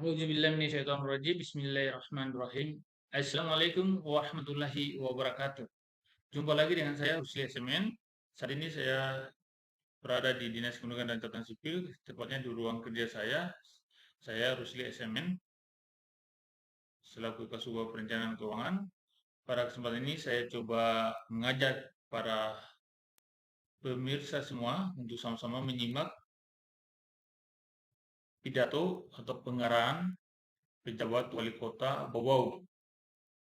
A'udzubillahi Bismillahirrahmanirrahim. Assalamualaikum warahmatullahi wabarakatuh. Jumpa lagi dengan saya Rusli SMN. Saat ini saya berada di Dinas Kependudukan dan Catatan Sipil, tepatnya di ruang kerja saya. Saya Rusli SMN selaku Kasubag Perencanaan Keuangan. Pada kesempatan ini saya coba mengajak para pemirsa semua untuk sama-sama menyimak pidato atau pengarahan pejabat wali kota Bobau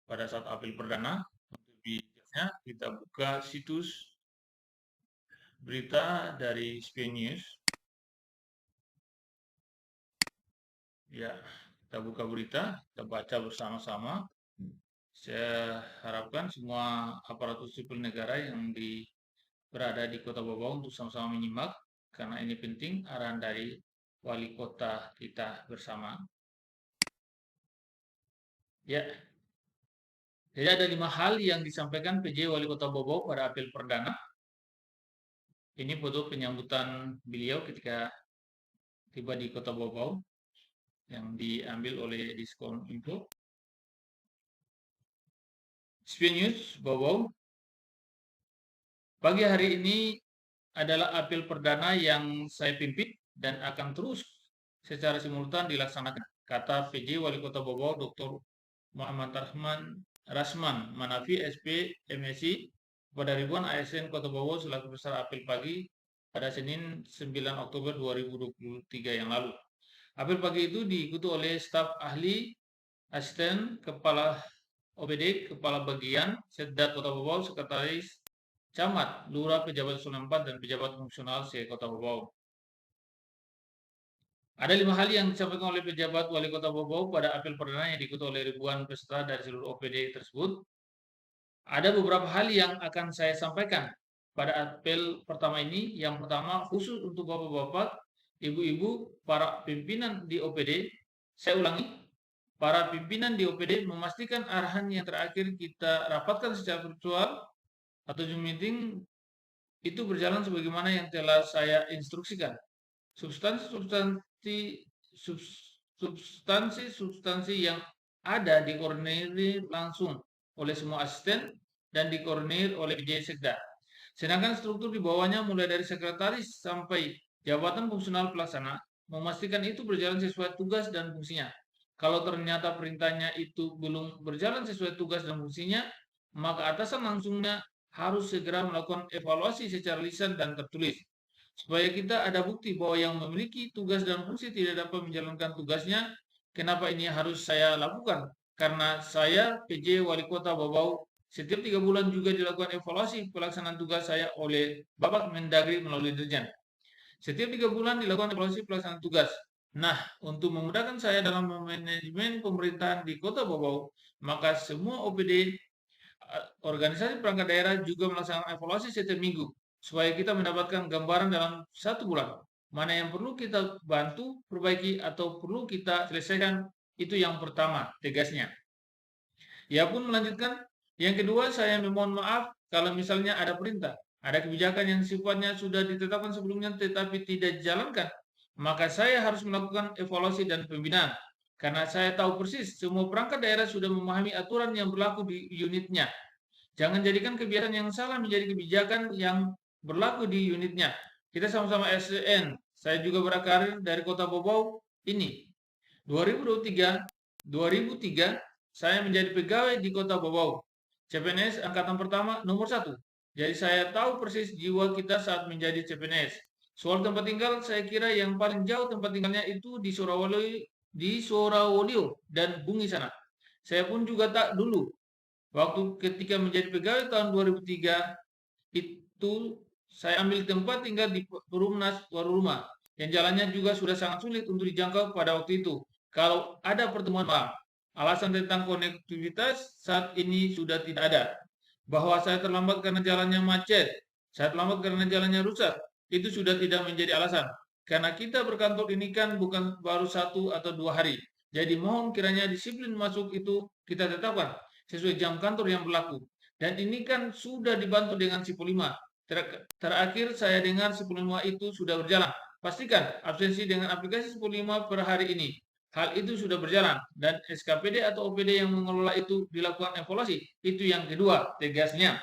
pada saat apel perdana. Lebih jelasnya kita buka situs berita dari SPN News. Ya, kita buka berita, kita baca bersama-sama. Saya harapkan semua aparatur sipil negara yang berada di Kota Bobau untuk sama-sama menyimak, karena ini penting arahan dari wali kota kita bersama. Ya, jadi ada 5 hal yang disampaikan PJ Wali Kota Bobau pada apel perdana. Ini foto penyambutan beliau ketika tiba di Kota Bobau yang diambil oleh Diskon Info. SPN News Bobau. Pagi hari ini adalah apel perdana yang saya pimpin dan akan terus secara simultan dilaksanakan, kata PJ Wali Kota Bobau Dr. Muhammad Rasman Manafi SP MSI pada ribuan ASN Kota Bobau selaku peserta apel pagi pada Senin 9 Oktober 2023 yang lalu. Apel pagi itu diikuti oleh staf ahli, asisten, kepala OPD, kepala bagian, Setdat Kota Bobau, sekretaris camat, lurah, pejabat eselon 4, dan pejabat fungsional se-Kota Bobau. Ada 5 hal yang disampaikan oleh pejabat wali Kota Bobau pada apel perdana yang diikuti oleh ribuan peserta dari seluruh OPD tersebut. Ada beberapa hal yang akan saya sampaikan pada apel pertama ini. Yang pertama, khusus untuk bapak-bapak, ibu-ibu, para pimpinan di OPD. Saya ulangi, para pimpinan di OPD memastikan arahan yang terakhir kita rapatkan secara virtual atau Zoom meeting itu berjalan sebagaimana yang telah saya instruksikan. Substansi yang ada dikoordinir langsung oleh semua asisten dan dikoordinir oleh PJ Sekda. Sedangkan struktur di bawahnya mulai dari sekretaris sampai jabatan fungsional pelaksana memastikan itu berjalan sesuai tugas dan fungsinya. Kalau ternyata perintahnya itu belum berjalan sesuai tugas dan fungsinya, maka atasan langsungnya harus segera melakukan evaluasi secara lisan dan tertulis, supaya kita ada bukti bahwa yang memiliki tugas dan fungsi tidak dapat menjalankan tugasnya. Kenapa ini harus saya lakukan? Karena saya PJ Wali Kota Bobau, setiap 3 bulan juga dilakukan evaluasi pelaksanaan tugas saya oleh Bapak Mendagri melalui Dirjen. Setiap 3 bulan dilakukan evaluasi pelaksanaan tugas. Nah, untuk memudahkan saya dalam manajemen pemerintahan di Kota Bobau, maka semua OPD organisasi perangkat daerah juga melaksanakan evaluasi setiap minggu, supaya kita mendapatkan gambaran dalam 1 bulan, mana yang perlu kita bantu, perbaiki, atau perlu kita selesaikan. Itu yang pertama, tegasnya. Ia pun melanjutkan, yang kedua, saya memohon maaf kalau misalnya ada perintah, ada kebijakan yang sifatnya sudah ditetapkan sebelumnya tetapi tidak dijalankan, maka saya harus melakukan evaluasi dan pembinaan. Karena saya tahu persis semua perangkat daerah sudah memahami aturan yang berlaku di unitnya. Jangan jadikan kebiasaan yang salah menjadi kebijakan yang berlaku di unitnya. Kita sama-sama SCN. Saya juga berkarir dari Kota Bobau ini. 2003 saya menjadi pegawai di Kota Bobau. CPNS angkatan pertama nomor 1. Jadi saya tahu persis jiwa kita saat menjadi CPNS. Soal tempat tinggal, saya kira yang paling jauh tempat tinggalnya itu di Sorawolio dan Bungi sana. Saya pun juga tak dulu. Waktu ketika menjadi pegawai tahun 2003 itu saya ambil tempat tinggal di Perumnas Waruruma yang jalannya juga sudah sangat sulit untuk dijangkau pada waktu itu. Kalau ada pertemuan malam, alasan tentang konektivitas saat ini sudah tidak ada. Bahwa saya terlambat karena jalannya macet, saya terlambat karena jalannya rusak, itu sudah tidak menjadi alasan. Karena kita berkantor ini kan bukan baru 1 atau 2 hari. Jadi mohon kiranya disiplin masuk itu kita tetapkan sesuai jam kantor yang berlaku. Dan ini kan sudah dibantu dengan Sipo 5. Terakhir saya dengar Sipo 5 itu sudah berjalan. Pastikan absensi dengan aplikasi Sipo 5 per hari ini. hal itu sudah berjalan dan SKPD atau OPD yang mengelola itu dilakukan evaluasi. Itu yang kedua, tegasnya.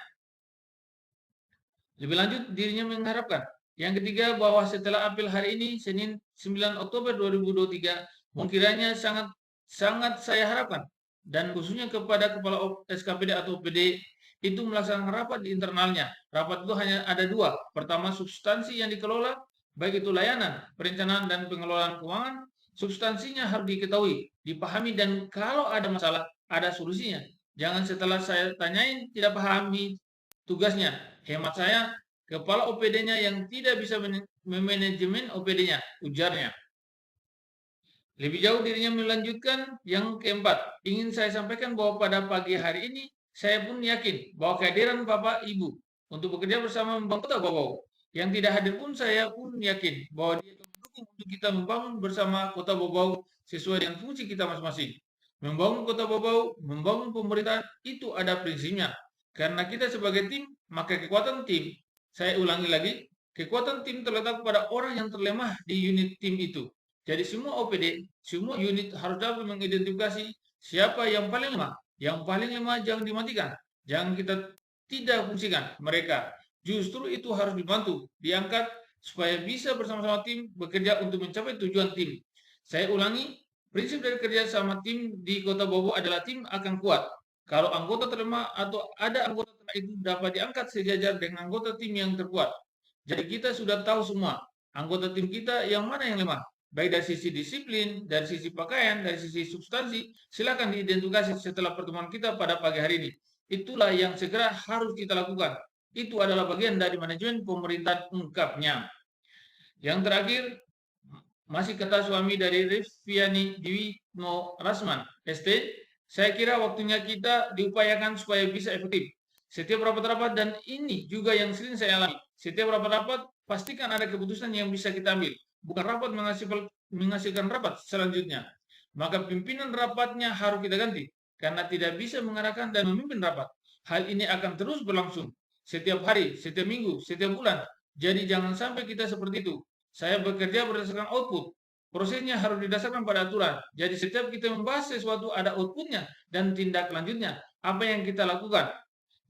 Lebih lanjut, dirinya mengharapkan. Yang ketiga, bahwa setelah apel hari ini, Senin 9 Oktober 2023, kiranya sangat saya harapkan, dan khususnya kepada Kepala SKPD atau OPD, itu melaksanakan rapat di internalnya. Rapat itu hanya ada dua. Pertama, substansi yang dikelola, baik itu layanan, perencanaan, dan pengelolaan keuangan. Substansinya harus diketahui, dipahami, dan kalau ada masalah, ada solusinya. Jangan setelah saya tanyain, tidak pahami tugasnya. Hemat saya, kepala OPD-nya yang tidak bisa memanajemen OPD-nya, ujarnya. Lebih jauh dirinya melanjutkan yang keempat. Ingin saya sampaikan bahwa pada pagi hari ini, saya pun yakin bahwa kehadiran Bapak Ibu untuk bekerja bersama membangun Kota Bobau. Yang tidak hadir pun saya pun yakin bahwa dia akan mendukung untuk kita membangun bersama Kota Bobau sesuai dengan fungsi kita masing-masing. Membangun Kota Bobau, membangun pemerintahan, itu ada prinsipnya. Karena kita sebagai tim, maka kekuatan tim, saya ulangi lagi, kekuatan tim terletak pada orang yang terlemah di unit tim itu. Jadi semua OPD, semua unit harus dapat mengidentifikasi siapa yang paling lemah. Yang paling lemah jangan dimatikan. Jangan kita tidak fungsikan mereka. Justru itu harus dibantu, diangkat supaya bisa bersama-sama tim bekerja untuk mencapai tujuan tim. Saya ulangi, prinsip dari kerja sama tim di Kota Bobau adalah tim akan kuat. Kalau anggota terlemah atau ada anggota terlemah itu dapat diangkat sejajar dengan anggota tim yang terkuat. Jadi kita sudah tahu semua anggota tim kita yang mana yang lemah. Baik dari sisi disiplin, dari sisi pakaian, dari sisi substansi, silakan diidentifikasi setelah pertemuan kita pada pagi hari ini. Itulah yang segera harus kita lakukan. Itu adalah bagian dari manajemen pemerintahan, ungkapnya. Yang terakhir, masih kata suami dari Rifviani Dwi Rasman, ST, saya kira waktunya kita diupayakan supaya bisa efektif. Setiap rapat-rapat, dan ini juga yang sering saya alami, setiap rapat-rapat pastikan ada keputusan yang bisa kita ambil. Bukan rapat menghasilkan rapat selanjutnya. Maka pimpinan rapatnya harus kita ganti, karena tidak bisa mengarahkan dan memimpin rapat. Hal ini akan terus berlangsung, setiap hari, setiap minggu, setiap bulan. Jadi jangan sampai kita seperti itu. Saya bekerja berdasarkan output. Prosesnya harus didasarkan pada aturan. Jadi setiap kita membahas sesuatu ada outputnya dan tindak lanjutnya. Apa yang kita lakukan?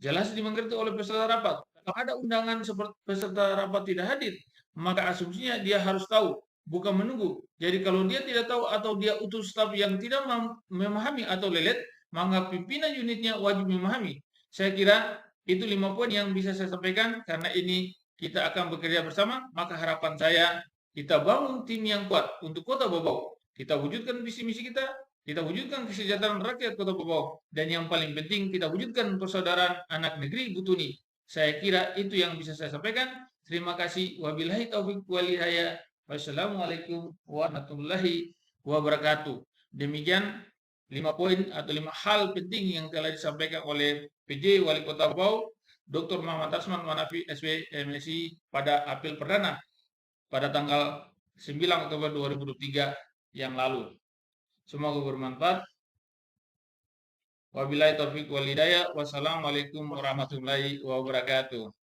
Jelas dimengerti oleh peserta rapat. Kalau ada undangan seperti peserta rapat tidak hadir, maka asumsinya dia harus tahu, bukan menunggu. Jadi kalau dia tidak tahu atau dia utus staf yang tidak memahami atau lelet, maka pimpinan unitnya wajib memahami. Saya kira itu 5 poin yang bisa saya sampaikan karena ini kita akan bekerja bersama, maka harapan saya kita bangun tim yang kuat untuk Kota Bobau. Kita wujudkan visi misi kita wujudkan kesejahteraan rakyat Kota Bobau, dan yang paling penting kita wujudkan persaudaraan anak negeri Butuni. Saya kira itu yang bisa saya sampaikan. Terima kasih. Wabillahi taufiq wal hidayah. Wassalamualaikum warahmatullahi wabarakatuh. Demikian 5 poin atau 5 hal penting yang telah disampaikan oleh PJ Wali Kota Bobau, Dr. Muhammad Asman Manafi SW MSI pada apel perdana pada tanggal 9 Oktober 2023 yang lalu. Semoga bermanfaat. Wabillahi taufiq wal hidayah. Wassalamualaikum warahmatullahi wabarakatuh.